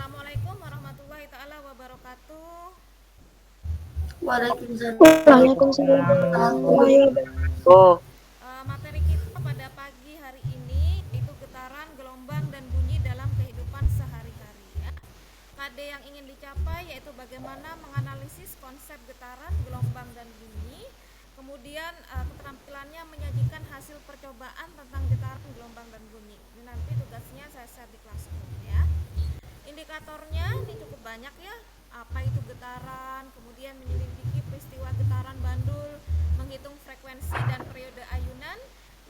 Assalamualaikum warahmatullahi taala wabarakatuh. Waalaikumsalam Waalaikumsalam warahmatullahi warahmatullahi wabarakatuh. Materi kita pada pagi hari ini itu getaran, gelombang dan bunyi dalam kehidupan sehari-hari ya. KD yang ingin dicapai yaitu bagaimana menganalisis konsep getaran, gelombang dan bunyi. Kemudian keterampilannya menyajikan hasil percobaan tentang getaran, gelombang dan bunyi. Ini nanti tugasnya saya share di Classroom ya. Indikatornya ini cukup banyak ya. Apa itu getaran, kemudian menyelidiki peristiwa getaran bandul, menghitung frekuensi dan periode ayunan,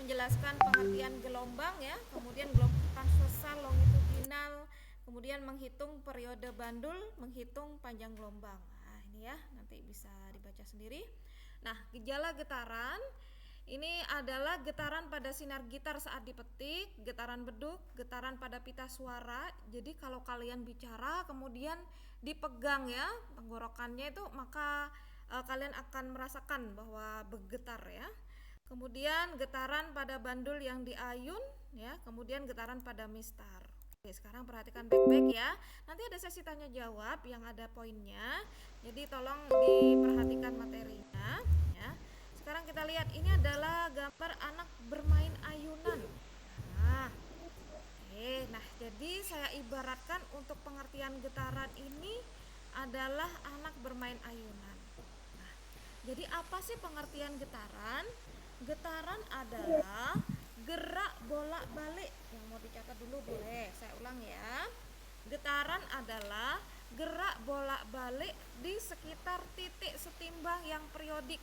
menjelaskan pengertian gelombang ya, kemudian gelombang transversal, longitudinal, kemudian menghitung periode bandul, menghitung panjang gelombang. Nah, ini ya, nanti bisa dibaca sendiri. Nah, gejala getaran ini adalah getaran pada sinar gitar saat dipetik, getaran beduk, getaran pada pita suara. Jadi kalau kalian bicara kemudian dipegang ya tenggorokannya itu, maka kalian akan merasakan bahwa bergetar ya. Kemudian getaran pada bandul yang diayun ya, kemudian getaran pada mistar. Oke, sekarang perhatikan baik-baik ya. Nanti ada sesi tanya jawab yang ada poinnya. Jadi tolong diperhatikan materinya ya. Sekarang kita lihat, ini adalah gambar anak bermain ayunan. Nah, jadi saya ibaratkan untuk pengertian getaran ini adalah anak bermain ayunan. Nah, jadi apa sih pengertian getaran? Getaran adalah gerak bolak-balik. Yang mau dicatat dulu boleh, saya ulang ya. Getaran adalah gerak bolak-balik di sekitar titik setimbang yang periodik.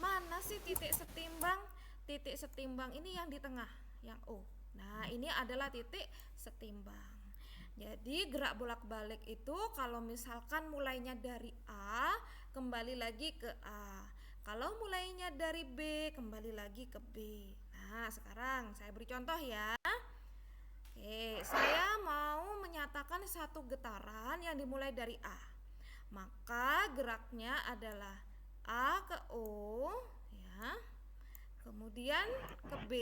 Mana sih titik setimbang? Titik setimbang ini yang di tengah, yang O. Nah, ini adalah titik setimbang. Jadi gerak bolak-balik itu kalau misalkan mulainya dari A, kembali lagi ke A. Kalau mulainya dari B, kembali lagi ke B. Nah, sekarang saya beri contoh ya. Saya mau menyatakan satu getaran yang dimulai dari A. Maka geraknya adalah A ke O ya. Kemudian ke B,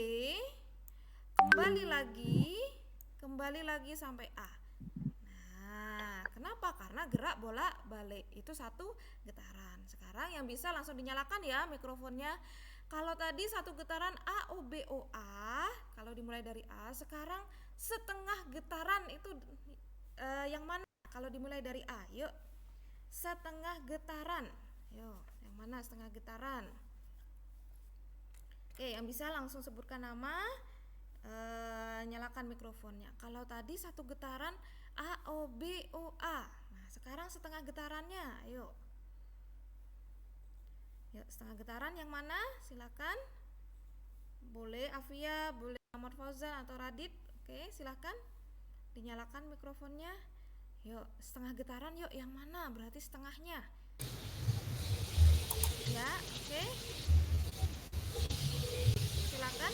kembali lagi sampai A. Nah, kenapa? Karena gerak bolak-balik itu satu getaran. Sekarang yang bisa langsung dinyalakan ya mikrofonnya. Kalau tadi satu getaran A O B O A, kalau dimulai dari A, sekarang setengah getaran itu yang mana? Kalau dimulai dari A, yuk. Setengah getaran. Yuk, yang mana setengah getaran? Oke, yang bisa langsung sebutkan nama, nyalakan mikrofonnya. Kalau tadi satu getaran A O B O A. Nah, sekarang setengah getarannya, ayo. Yuk, setengah getaran yang mana? Silakan. Boleh Afia, boleh Muhammad Fauzan atau Radit. Oke, silakan. Dinyalakan mikrofonnya. Yuk, setengah getaran yuk, yang mana? Berarti setengahnya. Ya, oke. Silakan.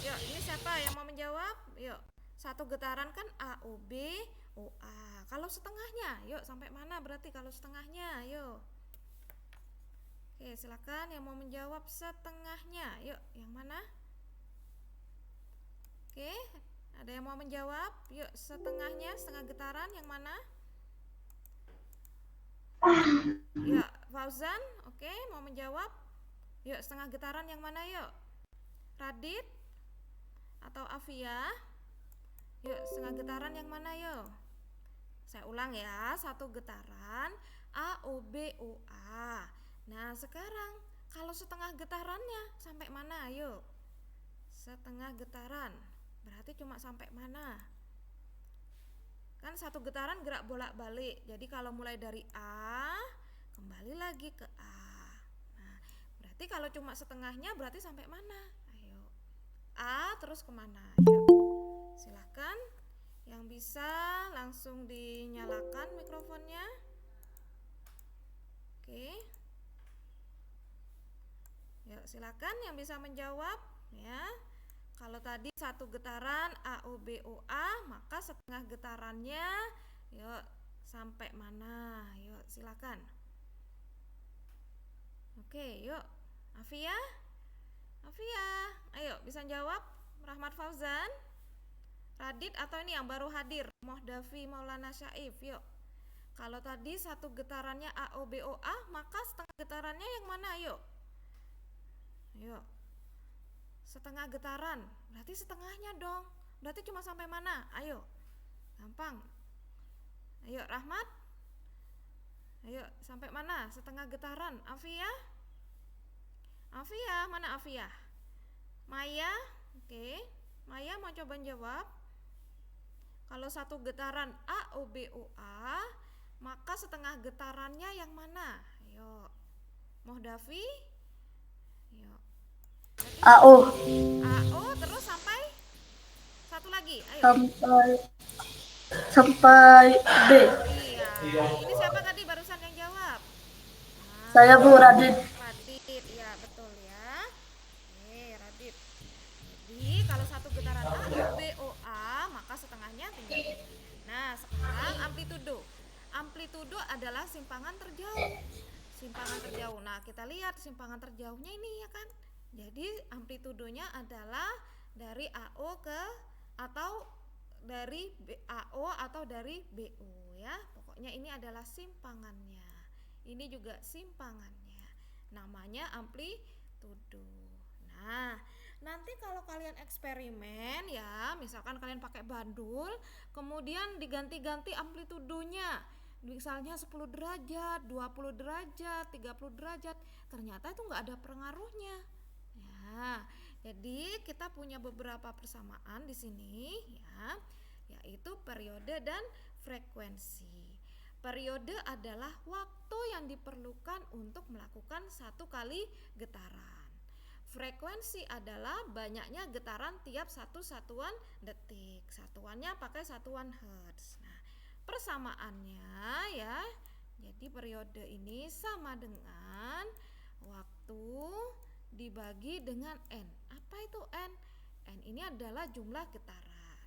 Yuk, ini siapa yang mau menjawab? Yuk, satu getaran kan A O B O A. Kalau setengahnya, yuk sampai mana berarti kalau setengahnya? Yuk. Oke, silakan yang mau menjawab setengahnya. Yuk, yang mana? Oke, ada yang mau menjawab? Yuk, setengahnya, setengah getaran yang mana? Yuk, Fauzan, oke, mau menjawab? Yuk, setengah getaran yang mana yuk? Radit atau Afia? Yuk, setengah getaran yang mana yuk? Saya ulang ya, satu getaran A O B O A. Nah, sekarang kalau setengah getarannya sampai mana? Yuk. Setengah getaran. Berarti cuma sampai mana? Kan satu getaran gerak bolak-balik. Jadi kalau mulai dari A, kembali lagi ke A. Nah, berarti kalau cuma setengahnya berarti sampai mana? Ayo. A terus kemana? Ayo. Silakan. Yang bisa langsung dinyalakan mikrofonnya. Oke. Yuk, silakan yang bisa menjawab ya. Kalau tadi satu getaran A O B O A, maka setengah getarannya yuk sampai mana? Yuk, silakan. Oke, yuk. Afia, ayo bisa jawab. Rahmat Fauzan. Radit atau ini yang baru hadir? Mohdavi Maulana Syaif, yuk. Kalau tadi satu getarannya AOBOA, maka setengah getarannya yang mana? Yuk. Yuk. Setengah getaran, berarti setengahnya dong. Berarti cuma sampai mana? Ayo. Gampang. Ayo Rahmat. Ayo sampai mana? Setengah getaran. Afia? Afia, mana Afia? Maya? Oke. Maya mau coba jawab. Kalau satu getaran AOBOA, maka setengah getarannya yang mana? Ayo. Mohdavi? Ayo. AO AO terus sampai satu lagi. Ayo. sampai B. Iya. Ini siapa tadi barusan yang jawab? Saya Bu Radit. Radit, ya betul ya. Oke, Radit. Jadi kalau satu getaran AOBOA, maka setengahnya tinggal ini. Nah, sekarang amplitudo. Amplitudo adalah simpangan terjauh. Simpangan terjauh. Nah, kita lihat simpangan terjauhnya ini ya kan. Jadi amplitudonya adalah dari AO ke atau dari AO atau dari BO ya. Pokoknya ini adalah simpangannya. Ini juga simpangannya. Namanya amplitudo. Nah, nanti kalau kalian eksperimen ya, misalkan kalian pakai bandul, kemudian diganti-ganti amplitudonya. Misalnya 10 derajat, 20 derajat, 30 derajat, ternyata itu enggak ada pengaruhnya. Ya, jadi kita punya beberapa persamaan di sini ya, yaitu periode dan frekuensi. Periode adalah waktu yang diperlukan untuk melakukan satu kali getaran. Frekuensi adalah banyaknya getaran tiap satu satuan detik. Satuannya pakai satuan hertz. Nah, persamaannya ya, jadi periode ini sama dengan waktu dibagi dengan N. Apa itu N? N ini adalah jumlah getaran.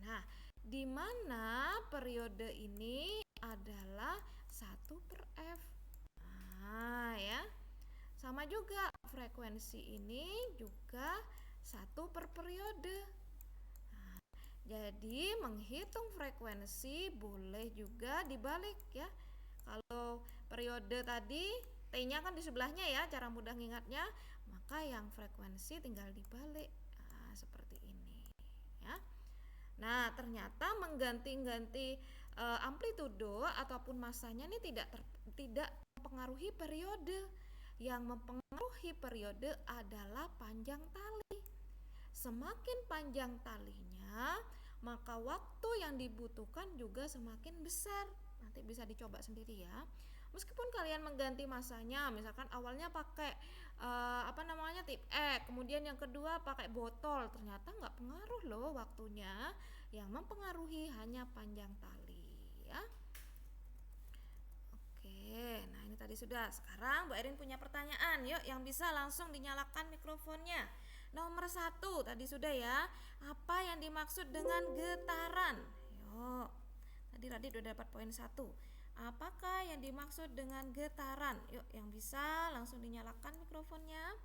Nah, di mana periode ini adalah 1/F. Nah, ya. Sama juga frekuensi ini juga 1 per periode. Nah, jadi menghitung frekuensi boleh juga dibalik ya. Kalau periode tadi T-nya kan di sebelahnya ya, cara mudah ngingatnya, maka yang frekuensi tinggal dibalik. Nah, seperti ini ya. Nah, ternyata mengganti-ganti amplitudo ataupun masanya ini tidak mempengaruhi periode. Yang mempengaruhi periode adalah panjang tali. Semakin panjang talinya, maka waktu yang dibutuhkan juga semakin besar. Nanti bisa dicoba sendiri ya. Meskipun kalian mengganti masanya, misalkan awalnya pakai tip X, kemudian yang kedua pakai botol, ternyata nggak pengaruh loh waktunya. Yang mempengaruhi hanya panjang tali ya. Oke, nah ini tadi sudah. Sekarang Mbak Erin punya pertanyaan. Yuk, yang bisa langsung dinyalakan mikrofonnya. Nomor 1 tadi sudah ya. Apa yang dimaksud dengan getaran? Yuk, tadi Radit udah dapat poin 1. Apakah yang dimaksud dengan getaran? Yuk, yang bisa langsung dinyalakan mikrofonnya.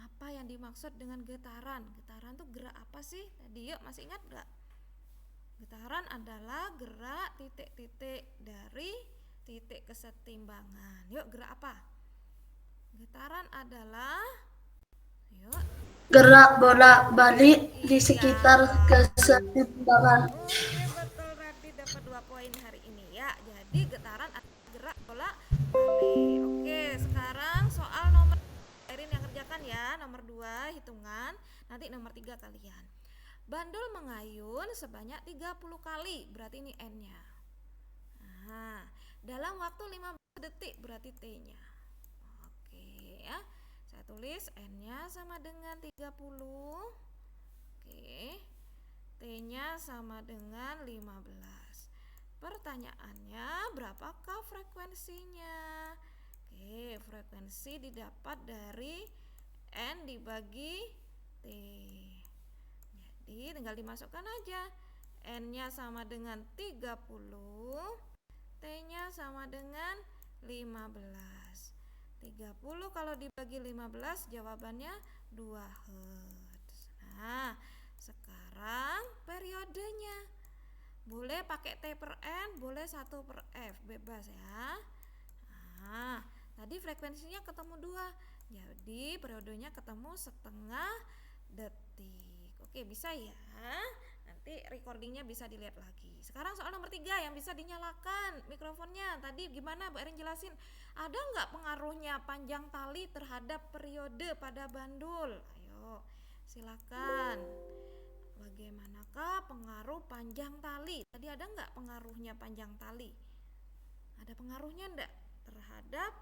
Apa yang dimaksud dengan getaran? Getaran tuh gerak apa sih? Tadi yuk, masih ingat gak? Getaran adalah gerak titik-titik dari titik kesetimbangan. Yuk, gerak apa? Getaran adalah gerak bolak-balik di sekitar kesetimbangan. Oke, betul, Radit dapat 2 poin hari ini ya. Jadi getaran adalah gerak bolak-balik. Oke, sekarang soal nomor Erin yang kerjakan ya, nomor 2 hitungan, nanti nomor 3 kalian. Bandul mengayun sebanyak 30 kali, berarti ini N-nya. Nah, dalam waktu 15 detik berarti T-nya. Oke ya. Saya tulis N-nya sama dengan 30. Oke. T-nya sama dengan 15. Pertanyaannya, berapakah frekuensinya? Oke, frekuensi didapat dari N dibagi T. Jadi tinggal dimasukkan aja. N-nya sama dengan 30, T-nya sama dengan 15. 30 kalau dibagi 15 jawabannya 2 Hz. Nah, sekarang periode Boleh pakai T per N, boleh 1 per F, bebas ya. Nah, tadi frekuensinya ketemu 2, jadi periodenya ketemu setengah detik. Oke, bisa ya. Nanti recordingnya bisa dilihat lagi. Sekarang soal nomor 3 yang bisa dinyalakan mikrofonnya. Tadi gimana Bu Erin jelasin? Ada nggak pengaruhnya panjang tali terhadap periode pada bandul? Ayo, silakan. Bagaimanakah pengaruh panjang tali? Tadi ada nggak pengaruhnya panjang tali? Ada pengaruhnya enggak terhadap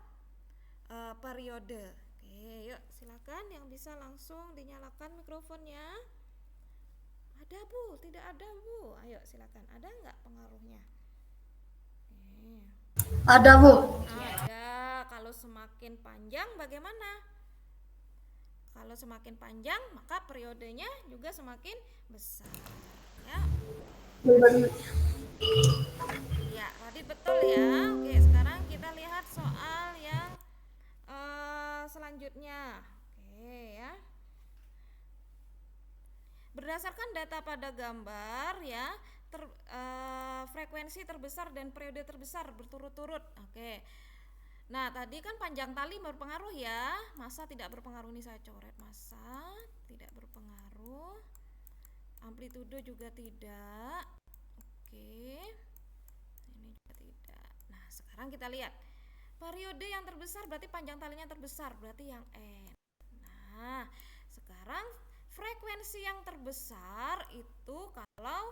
periode? Oke, yuk silakan yang bisa langsung dinyalakan mikrofonnya. Ada Bu? Tidak ada Bu? Ayo silakan. Ada nggak pengaruhnya? Oke. Ada, Bu. Ada. Kalau semakin panjang bagaimana? Kalau semakin panjang maka periodenya juga semakin besar. Ya. Ya, tadi betul ya. Oke, sekarang kita lihat soal yang selanjutnya. Oke ya. Berdasarkan data pada gambar ya, frekuensi terbesar dan periode terbesar berturut-turut. Oke. Nah, tadi kan panjang tali berpengaruh ya. Massa tidak berpengaruh, ini saya coret, massa tidak berpengaruh. Amplitudo juga tidak. Oke. Ini juga tidak. Nah, sekarang kita lihat. Periode yang terbesar berarti panjang talinya terbesar, berarti yang N. Nah, sekarang frekuensi yang terbesar itu kalau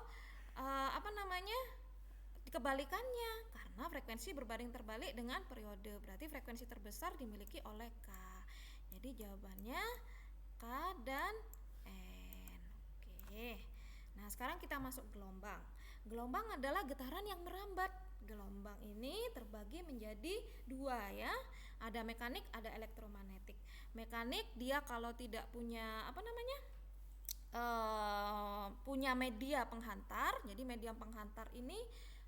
kebalikannya, karena frekuensi berbanding terbalik dengan periode, berarti frekuensi terbesar dimiliki oleh K. Jadi jawabannya K dan N. Oke. Nah, sekarang kita masuk gelombang. Gelombang adalah getaran yang merambat. Gelombang ini terbagi menjadi 2 ya. Ada mekanik, ada elektromagnetik. Mekanik dia kalau tidak punya punya media penghantar. Jadi media penghantar ini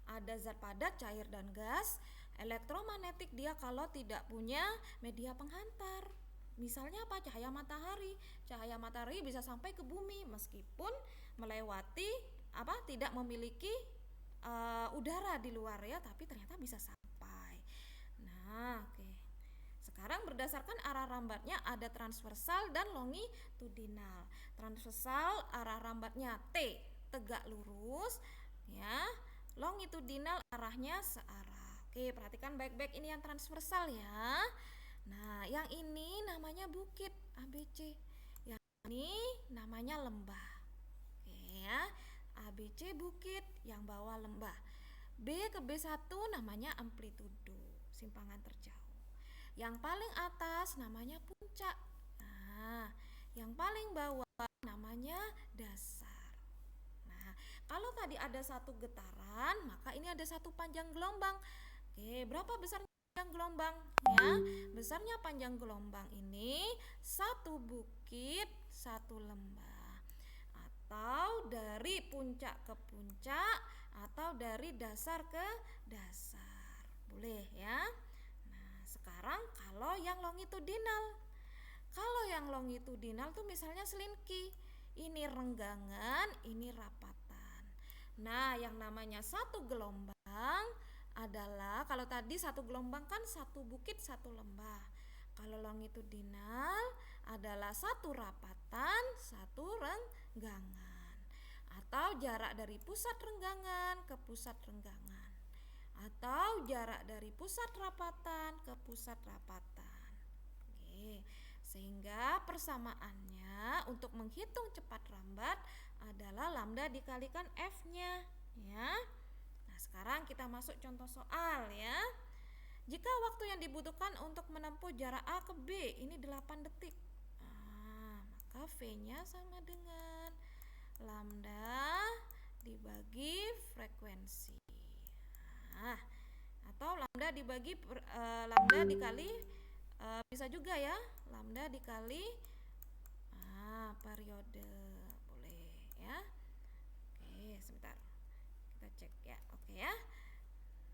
ada zat padat, cair dan gas. Elektromagnetik dia kalau tidak punya media penghantar. Misalnya apa? Cahaya matahari. Cahaya matahari bisa sampai ke bumi meskipun melewati tidak memiliki udara di luar ya, tapi ternyata bisa sampai. Nah, oke. Sekarang berdasarkan arah rambatnya ada transversal dan longitudinal. Transversal arah rambatnya T, tegak lurus ya. Longitudinal arahnya searah. Oke, perhatikan baik-baik ini yang transversal ya. Nah, yang ini namanya bukit ABC. Yang ini namanya lembah. Oke ya. ABC bukit, yang bawah lembah. B ke B1 namanya amplitudo, simpangan terjauh. Yang paling atas namanya puncak. Nah, yang paling bawah namanya dasar. Nah, kalau tadi ada satu getaran, maka ini ada satu panjang gelombang. Oke, berapa besarnya panjang gelombang? Ya, besarnya panjang gelombang ini satu bukit, satu lembah. Atau dari puncak ke puncak, atau dari dasar ke dasar. Boleh ya. Nah, sekarang kalau yang longitudinal. Kalau yang longitudinal tuh misalnya selinki. Ini renggangan, ini rapatan. Nah, yang namanya satu gelombang adalah, kalau tadi satu gelombang kan satu bukit, satu lembah. Kalau longitudinal adalah satu rapatan, satu renggangan. Atau jarak dari pusat renggangan ke pusat renggangan. Atau jarak dari pusat rapatan ke pusat rapatan. Oke, sehingga persamaannya untuk menghitung cepat rambat adalah lambda dikalikan F-nya ya. Nah, sekarang kita masuk contoh soal ya. Jika waktu yang dibutuhkan untuk menempuh jarak A ke B ini 8 detik. Nah, maka V-nya sama dengan lambda dibagi frekuensi. Nah, atau lambda dibagi lambda dikali bisa juga ya, lambda dikali periode. Boleh ya. Oke, sebentar. Kita cek ya. Oke ya.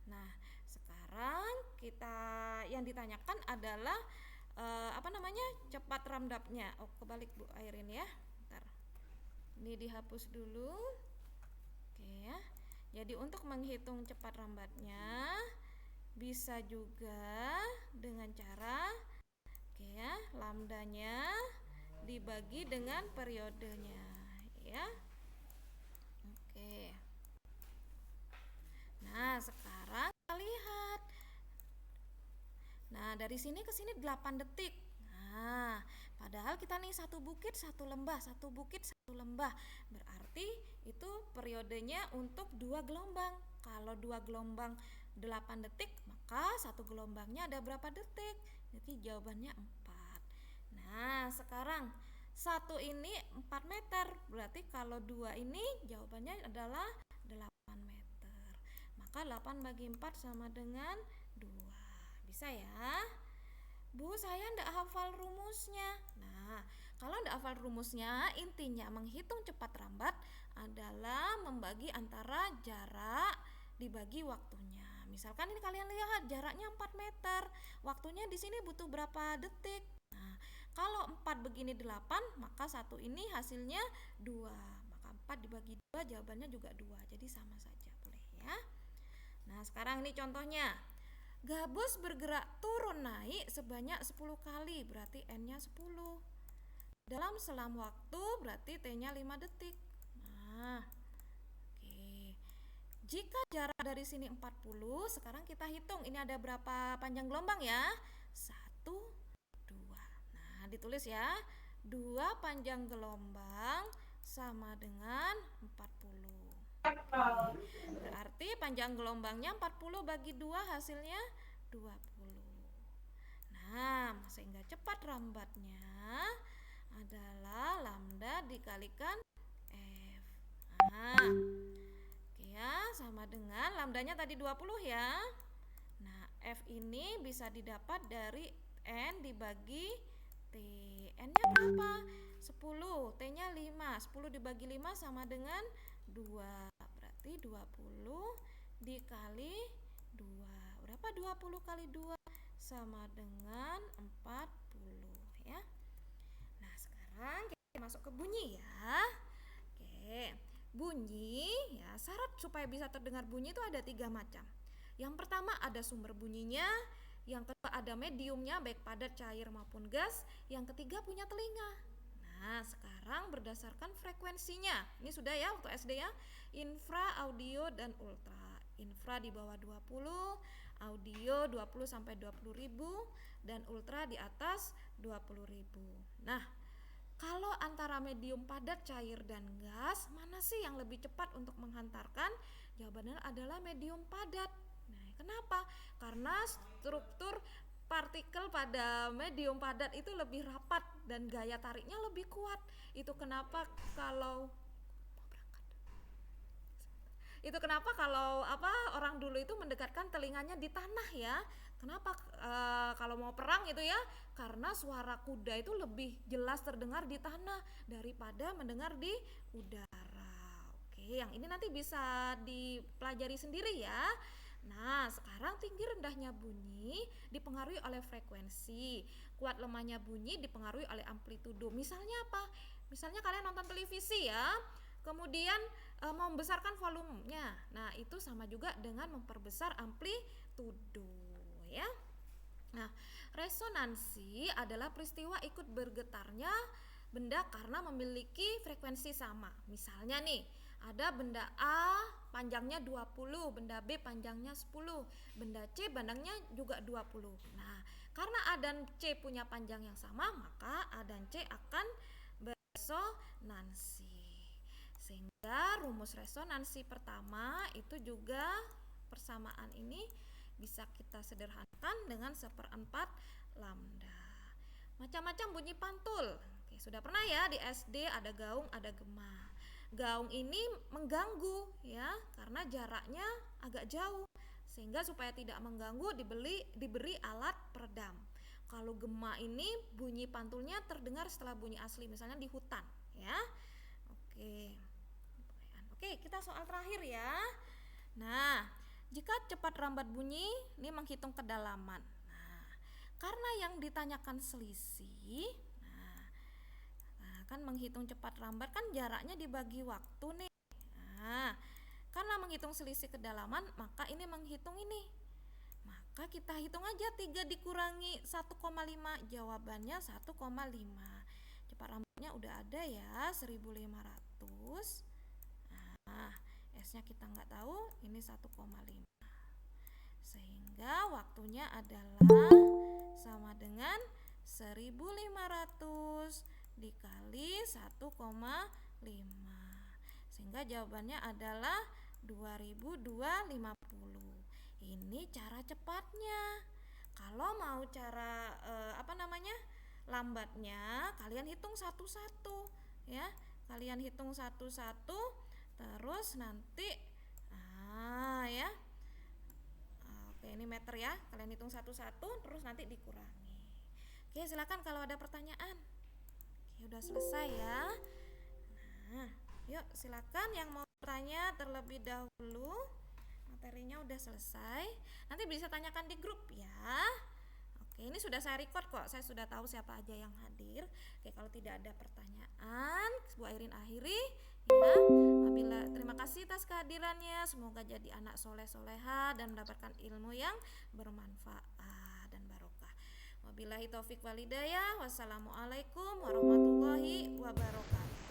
Nah, sekarang kita yang ditanyakan adalah cepat ramdapnya. Oh, kebalik Bu Airin ya. Bentar. Ini dihapus dulu. Oke ya. Jadi untuk menghitung cepat lambatnya bisa juga dengan cara lambdanya dibagi dengan periodenya ya. Oke. Nah, sekarang kita lihat. Nah, dari sini ke sini 8 detik. Nah, padahal kita nih satu bukit, satu lembah, satu bukit, satu lembah. Berarti itu periodenya untuk 2 gelombang. Kalau 2 gelombang 8 detik, maka satu gelombangnya ada berapa detik? Jadi jawabannya 4. Nah, sekarang satu ini 4 meter. Berarti kalau 2 ini jawabannya adalah 8 meter. Maka 8 bagi 4 sama dengan 2. Bisa ya? Bu, saya ndak hafal rumusnya. Nah, kalau ndak hafal rumusnya, intinya menghitung cepat lambat adalah membagi antara jarak dibagi waktunya. Misalkan ini kalian lihat jaraknya 4 meter. Waktunya di sini butuh berapa detik? Nah, kalau 4 begini 8, maka satu ini hasilnya 2. Maka 4 dibagi 2 jawabannya juga 2. Jadi sama saja, boleh ya. Nah, sekarang ini contohnya. Gabus bergerak turun naik sebanyak 10 kali, berarti N-nya 10. Dalam selang waktu berarti T-nya 5 detik. Nah, oke. Jika jarak dari sini 40, sekarang kita hitung ini ada berapa panjang gelombang ya? 1, 2. Nah, ditulis ya. 2 panjang gelombang sama dengan 40. Berarti panjang gelombangnya 40 bagi 2 hasilnya 20. Nah, sehingga cepat lambatnya adalah lambda dikalikan F. Nah, oke ya, sama dengan lambdanya tadi 20 ya. Nah, F ini bisa didapat dari N dibagi T. N-nya berapa? 10, T-nya 5. 10 dibagi 5 sama dengan 2. Berarti 20 dikali 2. Berapa 20 kali 2? Sama dengan 40 ya. Nah, sekarang kita masuk ke bunyi ya. Oke. Bunyi ya, syarat supaya bisa terdengar bunyi itu ada 3 macam. Yang pertama ada sumber bunyinya, yang kedua ada mediumnya baik padat, cair maupun gas, yang ketiga punya telinga. Nah, sekarang berdasarkan frekuensinya. Ini sudah ya waktu SD ya. Infra, audio dan ultra. Infra di bawah 20, audio 20 sampai 20.000 dan ultra di atas 20.000. Nah, kalau antara medium padat, cair dan gas, mana sih yang lebih cepat untuk menghantarkan? Jawabannya adalah medium padat. Nah, kenapa? Karena struktur partikel pada medium padat itu lebih rapat dan gaya tariknya lebih kuat. Itu kenapa kalau orang dulu itu mendekatkan telinganya di tanah ya. Kenapa kalau mau perang itu ya? Karena suara kuda itu lebih jelas terdengar di tanah daripada mendengar di udara. Oke, yang ini nanti bisa dipelajari sendiri ya. Nah, sekarang tinggi rendahnya bunyi dipengaruhi oleh frekuensi. Kuat lemahnya bunyi dipengaruhi oleh amplitudo. Misalnya apa? Misalnya kalian nonton televisi ya. Kemudian membesarkan volumenya. Nah, itu sama juga dengan memperbesar amplitudo ya. Nah, resonansi adalah peristiwa ikut bergetarnya benda karena memiliki frekuensi sama. Misalnya nih, ada benda A panjangnya 20, benda B panjangnya 10, benda C panjangnya juga 20. Nah, karena A dan C punya panjang yang sama, maka A dan C akan beresonansi. Sehingga rumus resonansi pertama itu juga persamaan ini bisa kita sederhanakan dengan 1/4 lambda. Macam-macam bunyi pantul. Oke, sudah pernah ya di SD ada gaung, ada gema. Gaung ini mengganggu ya karena jaraknya agak jauh. Sehingga supaya tidak mengganggu diberi alat peredam. Kalau gema ini bunyi pantulnya terdengar setelah bunyi asli, misalnya di hutan ya. Oke, kita soal terakhir ya. Nah, jika cepat lambat bunyi, ini menghitung kedalaman. Nah, karena yang ditanyakan selisih, kan menghitung cepat lambat kan jaraknya dibagi waktu nih. Nah, Karena menghitung selisih kedalaman, maka ini menghitung ini. Maka kita hitung aja 3 dikurangi 1,5, jawabannya 1,5. Cepat rambutnya udah ada ya, 1500. Nah, S-nya kita nggak tahu, ini 1,5. Sehingga waktunya adalah sama dengan 1500 dikali 1,5. Sehingga jawabannya adalah 2250. Ini cara cepatnya. Kalau mau cara lambatnya, kalian hitung satu-satu ya. Kalian hitung satu-satu terus nanti ya. Oke, ini meter ya. Kalian hitung satu-satu terus nanti dikurangi. Oke, silakan kalau ada pertanyaan. Oke, udah selesai ya. Nah, yuk silakan yang mau bertanya terlebih dahulu. Materinya udah selesai. Nanti bisa tanyakan di grup ya. Oke, ini sudah saya record kok. Saya sudah tahu siapa aja yang hadir. Oke, kalau tidak ada pertanyaan, Bu Airin akhiri ya. Terima kasih atas kehadirannya. Semoga jadi anak soleh-soleha dan mendapatkan ilmu yang bermanfaat dan barokah. Wabillahi taufik walhidayah. Wassalamualaikum warahmatullahi wabarakatuh.